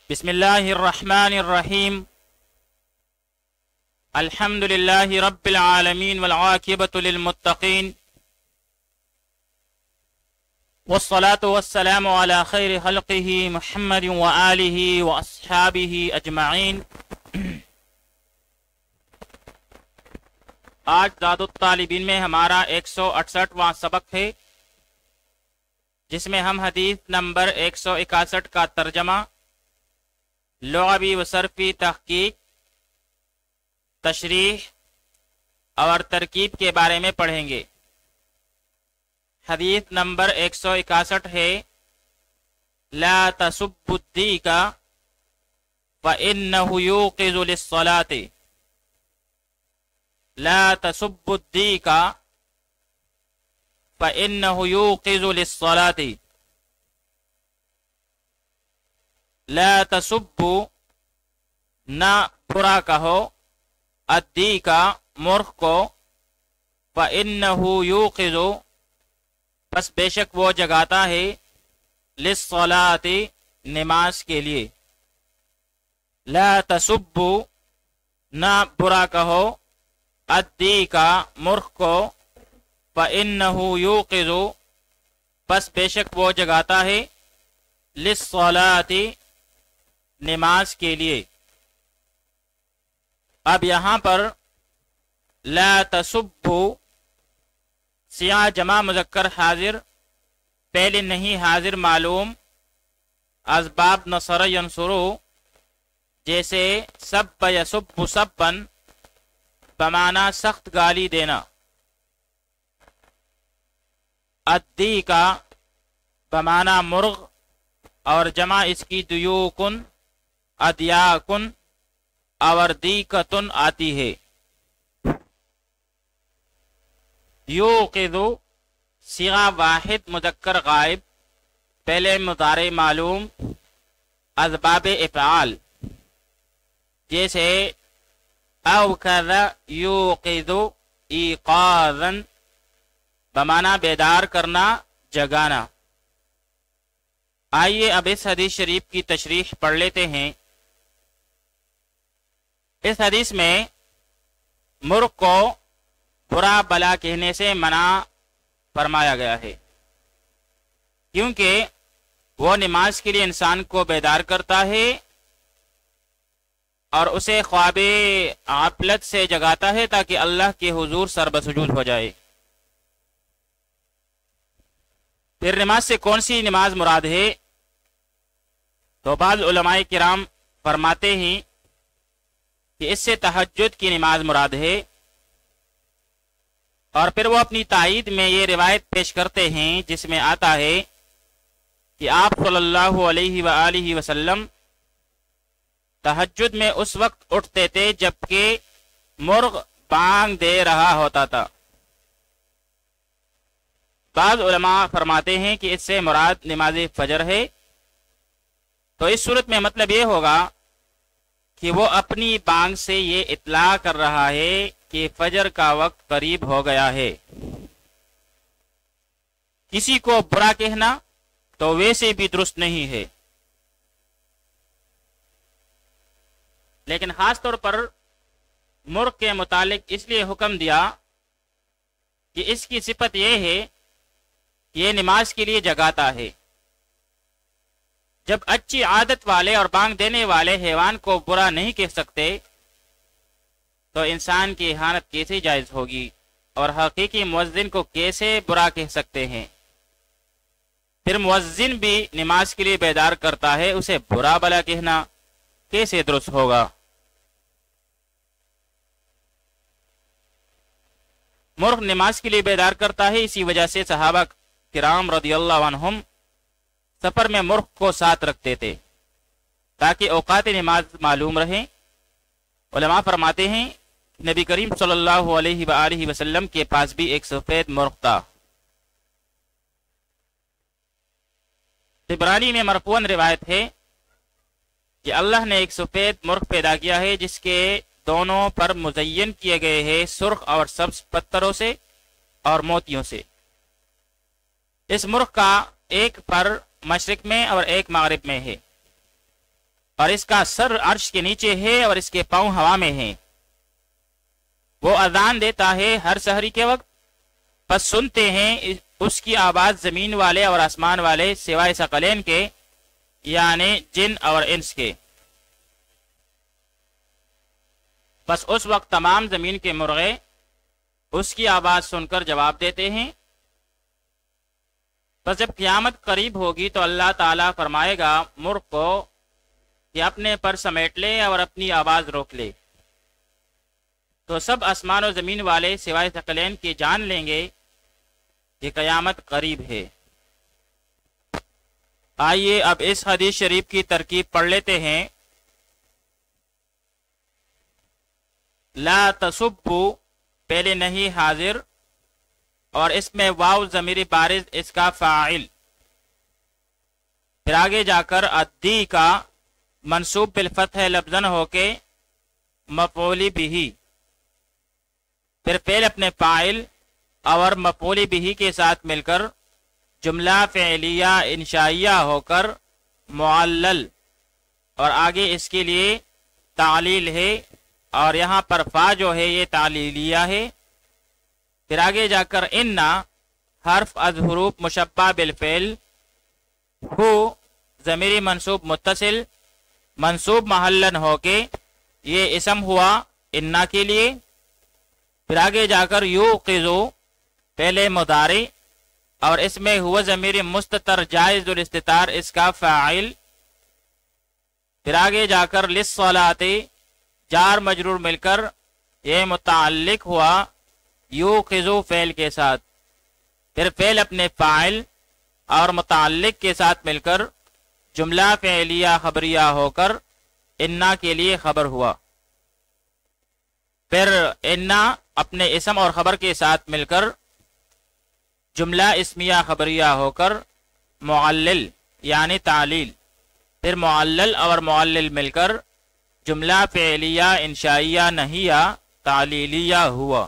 بسم اللہ الرحمن الرحیم الحمد للہ رب العالمین والعاقبۃ للمتقین والصلاة والسلام علی خیر خلقہ محمد وآلہ واصحابہ اجمعین۔ آج زاد الطالبین میں ہمارا 168واں سبق ہے، جس میں ہم حدیث نمبر 161 کا ترجمہ، لغوی و صرفی تحقیق، تشریح اور ترکیب کے بارے میں پڑھیں گے۔ حدیث نمبر 161 ہے، لا تسبوا الدیک فإنہ یوقظ للصلاۃ۔ لا تسبوا الدیک فإنہ یوقظ للصلاۃ۔ لا تسبوا، نہ برا کہو، الدیک مرغ کو، فإنہ یوقظ، پس بے شک وہ جگاتا ہے، للصلاۃ، نماز کے لیے۔ لا تسبوا، نہ برا کہو، الدیک مرغ کو، فإنہ یوقظ، پس بے شک وہ جگاتا ہے، للصلاۃ، نماز کے لیے۔ اب یہاں پر لا تسبوا، سیاہ جمع مذکر حاضر، پہلے نہیں حاضر معلوم، اسباب نصر ینصرو، جیسے سب یسب سبا، بمعنی سخت گالی دینا۔ الدیک بمعنی مرغ، اور جمع اس کی دیوکن، ادیاکن اور دیکتن آتی ہے۔ یوقظ صیغہ واحد مذکر غائب، پہلے مضارع معلوم، اسباب افعال، جیسے اوقظ یوقظ ایقاظا، بمعنی بیدار کرنا، جگانا۔ آئیے اب اس حدیث شریف کی تشریح پڑھ لیتے ہیں۔ اس حدیث میں مرغ کو برا بلا کہنے سے منع فرمایا گیا ہے، کیونکہ وہ نماز کے لیے انسان کو بیدار کرتا ہے اور اسے خواب غفلت سے جگاتا ہے تاکہ اللہ کے حضور سر بسجود ہو جائے۔ پھر نماز سے کون سی نماز مراد ہے؟ تو بعض علماء کرام فرماتے ہیں کہ اس سے تہجد کی نماز مراد ہے، اور پھر وہ اپنی تائید میں یہ روایت پیش کرتے ہیں جس میں آتا ہے کہ آپ صلی اللہ علیہ وآلہ وسلم تہجد میں اس وقت اٹھتے تھے جبکہ مرغ بانگ دے رہا ہوتا تھا۔ بعض علماء فرماتے ہیں کہ اس سے مراد نماز فجر ہے، تو اس صورت میں مطلب یہ ہوگا کہ وہ اپنی بانگ سے یہ اطلاع کر رہا ہے کہ فجر کا وقت قریب ہو گیا ہے۔ کسی کو برا کہنا تو ویسے بھی درست نہیں ہے، لیکن خاص طور پر مرغ کے متعلق اس لیے حکم دیا کہ اس کی صفت یہ ہے کہ یہ نماز کے لیے جگاتا ہے۔ جب اچھی عادت والے اور بانگ دینے والے حیوان کو برا نہیں کہہ سکتے تو انسان کی اہانت کیسے جائز ہوگی، اور حقیقی مؤذن کو کیسے برا کہہ سکتے ہیں؟ پھر مؤذن بھی نماز کے لیے بیدار کرتا ہے، اسے برا بلا کہنا کیسے درست ہوگا؟ مرغ نماز کے لیے بیدار کرتا ہے، اسی وجہ سے صحابہ کرام رضی اللہ عنہم سفر میں مرغ کو ساتھ رکھتے تھے تاکہ اوقات نماز معلوم رہیں۔ علماء فرماتے ہیں نبی کریم صلی اللہ علیہ وآلہ وسلم کے پاس بھی ایک سفید مرغ تھا۔ طبرانی میں مرفوعاً روایت ہے کہ اللہ نے ایک سفید مرغ پیدا کیا ہے جس کے دونوں پر مزین کیے گئے ہیں سرخ اور سبز پتھروں سے اور موتیوں سے۔ اس مرغ کا ایک پر مشرق میں اور ایک مغرب میں ہے، اور اس کا سر عرش کے نیچے ہے اور اس کے پاؤں ہوا میں ہیں۔ وہ اذان دیتا ہے ہر سحری کے وقت، پس سنتے ہیں اس کی آواز زمین والے اور آسمان والے سوائے ثقلین کے، یعنی جن اور انس کے۔ بس اس وقت تمام زمین کے مرغے اس کی آواز سن کر جواب دیتے ہیں۔ بس جب قیامت قریب ہوگی تو اللہ تعالیٰ فرمائے گا مرغ کو کہ اپنے پر سمیٹ لے اور اپنی آواز روک لے، تو سب آسمان و زمین والے سوائے ثقلین کے جان لیں گے کہ قیامت قریب ہے۔ آئیے اب اس حدیث شریف کی ترکیب پڑھ لیتے ہیں۔ لا تصبو پہلے نہیں حاضر، اور اس میں واو ضمیر بارز اس کا فاعل، پھر آگے جا کر ادی کا منصوب بالفتح لفظاً ہو کے مفعول بھی، پھر فعل اپنے فاعل اور مفعول بھی کے ساتھ مل کر جملہ فعلیہ انشائیہ ہو کر معلل، اور آگے اس کے لیے تعلیل ہے، اور یہاں پر فا جو ہے یہ تعلیلیہ ہے۔ پھر آگے جا کر انا حرف از حروف مشبہ بالفعل، ہو ضمیر منصوب متصل منصوب محلن ہو کے یہ اسم ہوا انا کے لیے۔ پھر آگے جا کر یوقظو پہلے مضارع، اور اس میں ہوا ضمیر مستتر جائز الاستتار اس کا فاعل۔ پھر آگے جا کر للصلاۃ جار مجرور مل کر یہ متعلق ہوا یوقظو فعل کے ساتھ، پھر فعل اپنے فاعل اور متعلق کے ساتھ مل کر جملہ فعلیہ خبریہ ہو کر انا کے لیے خبر ہوا، پھر انا اپنے اسم اور خبر کے ساتھ مل کر جملہ اسمیہ خبریہ ہو کر معلل یعنی تعلیل، پھر معلل اور معلل مل کر جملہ فعلیہ انشائیہ نہیہ تعلیلیہ ہوا۔